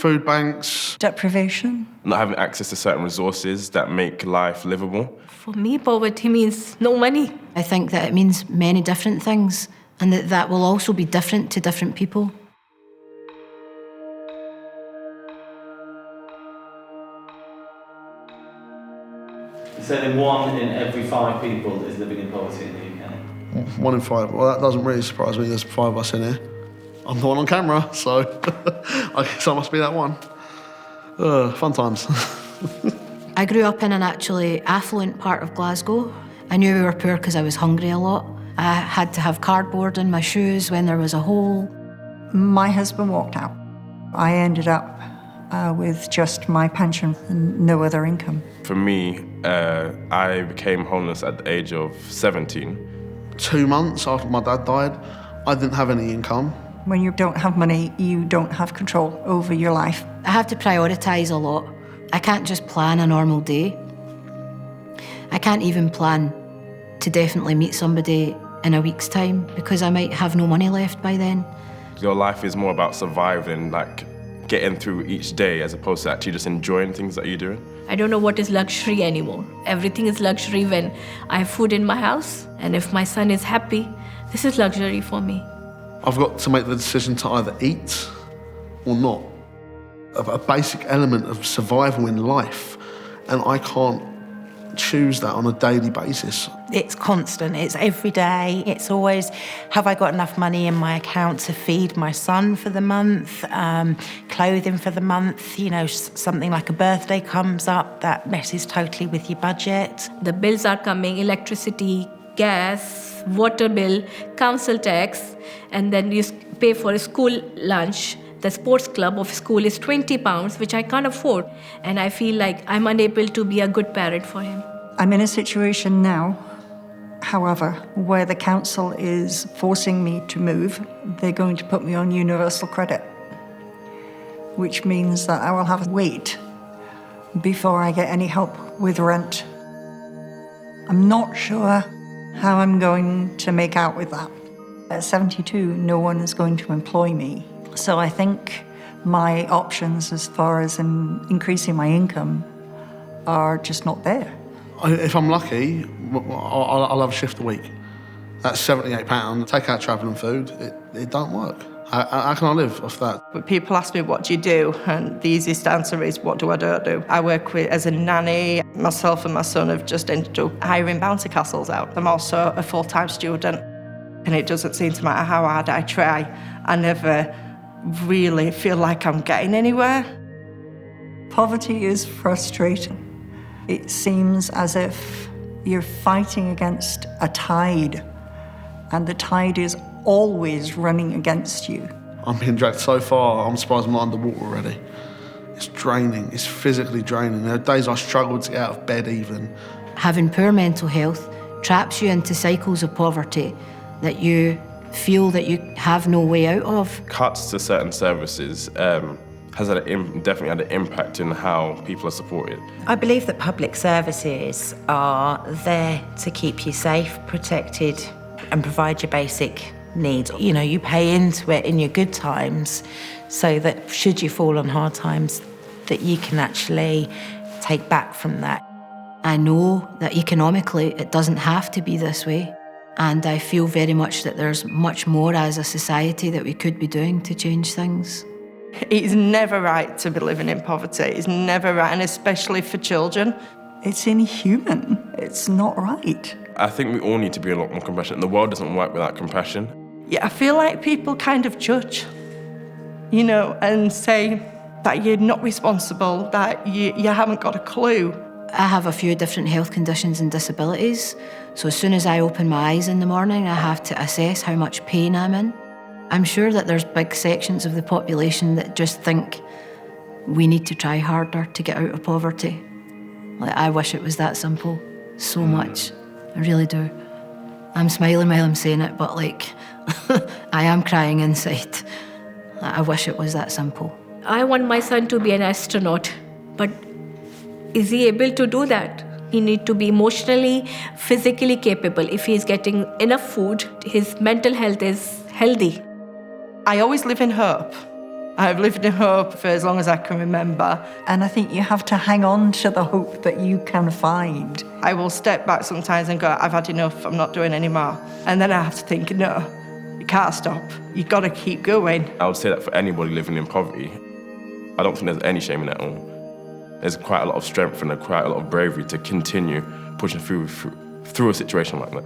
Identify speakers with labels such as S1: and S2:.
S1: food banks.
S2: Deprivation.
S3: Not having access to certain resources that make life livable.
S4: For me, poverty means no money.
S5: I think that it means many different things, and that will also be different to different people.
S6: Saying 1 in every 5 people is living in poverty in the UK.
S1: 1 in 5. Well, that doesn't really surprise me. There's 5 of us in here. I'm the one on camera, so I guess I must be that one. Fun times.
S5: I grew up in an actually affluent part of Glasgow. I knew we were poor because I was hungry a lot. I had to have cardboard in my shoes when there was a hole.
S2: My husband walked out. I ended up with just my pension and no other income.
S3: For me, I became homeless at the age of 17.
S1: 2 months after my dad died, I didn't have any income.
S2: When you don't have money, you don't have control over your life.
S5: I have to prioritise a lot. I can't just plan a normal day. I can't even plan to definitely meet somebody in a week's time because I might have no money left by then.
S3: Your life is more about surviving, like getting through each day as opposed to actually just enjoying things that you're doing.
S4: I don't know what is luxury anymore. Everything is luxury when I have food in my house, and if my son is happy, this is luxury for me.
S1: I've got to make the decision to either eat or not. A basic element of survival in life, and I can't choose that on a daily basis.
S7: It's constant, it's every day, it's always, have I got enough money in my account to feed my son for the month, clothing for the month, you know, something like a birthday comes up, that messes totally with your budget.
S4: The bills are coming, electricity, gas, water bill, council tax, and then you pay for a school lunch. The sports club of school is £20, which I can't afford. And I feel like I'm unable to be a good parent for him.
S2: I'm in a situation now, however, where the council is forcing me to move. They're going to put me on universal credit, which means that I will have to wait before I get any help with rent. I'm not sure how I'm going to make out with that. At 72, no one is going to employ me. So I think my options as far as increasing my income are just not there.
S1: If I'm lucky, I'll have a shift a week. That's £78. Take out travel and food, it don't work. How can I live off that?
S8: But people ask me, what do you do? And the easiest answer is, what do I don't do? I work as a nanny. Myself and my son have just ended up hiring bouncy castles out. I'm also a full-time student, and it doesn't seem to matter how hard I try. I never really feel like I'm getting anywhere.
S2: Poverty is frustrating. It seems as if you're fighting against a tide, and the tide is always running against you.
S1: I'm being dragged so far, I'm surprised I'm not underwater already. It's draining, it's physically draining. There are days I struggle to get out of bed even. Having
S5: poor mental health traps you into cycles of poverty that you feel that you have no way out of.
S3: Cuts to certain services has definitely had an impact in how people are supported.
S7: I believe that public services are there to keep you safe, protected, and provide your basic needs. You know, you pay into it in your good times so that should you fall on hard times, that you can actually take back from that.
S5: I know that economically it doesn't have to be this way. And I feel very much that there's much more as a society that we could be doing to change things.
S8: It's never right to be living in poverty. It's never right, and especially for children.
S2: It's inhuman. It's not right.
S3: I think we all need to be a lot more compassionate. The world doesn't work without compassion.
S8: Yeah, I feel like people kind of judge, you know, and say that you're not responsible, that you haven't got a clue.
S5: I have a few different health conditions and disabilities, so as soon as I open my eyes in the morning, I have to assess how much pain I'm in. I'm sure that there's big sections of the population that just think we need to try harder to get out of poverty. Like, I wish it was that simple, so much. I really do. I'm smiling while I'm saying it, but like, I am crying inside. I wish it was that simple.
S4: I want my son to be an astronaut, but is he able to do that? He needs to be emotionally, physically capable. If he's getting enough food, his mental health is healthy.
S8: I always live in hope. I've lived in hope for as long as I can remember.
S2: And I think you have to hang on to the hope that you can find.
S8: I will step back sometimes and go, I've had enough, I'm not doing any more. And then I have to think, no, you can't stop. You've got to keep going.
S3: I would say that for anybody living in poverty, I don't think there's any shame in it at all. There's quite a lot of strength and quite a lot of bravery to continue pushing through a situation like that.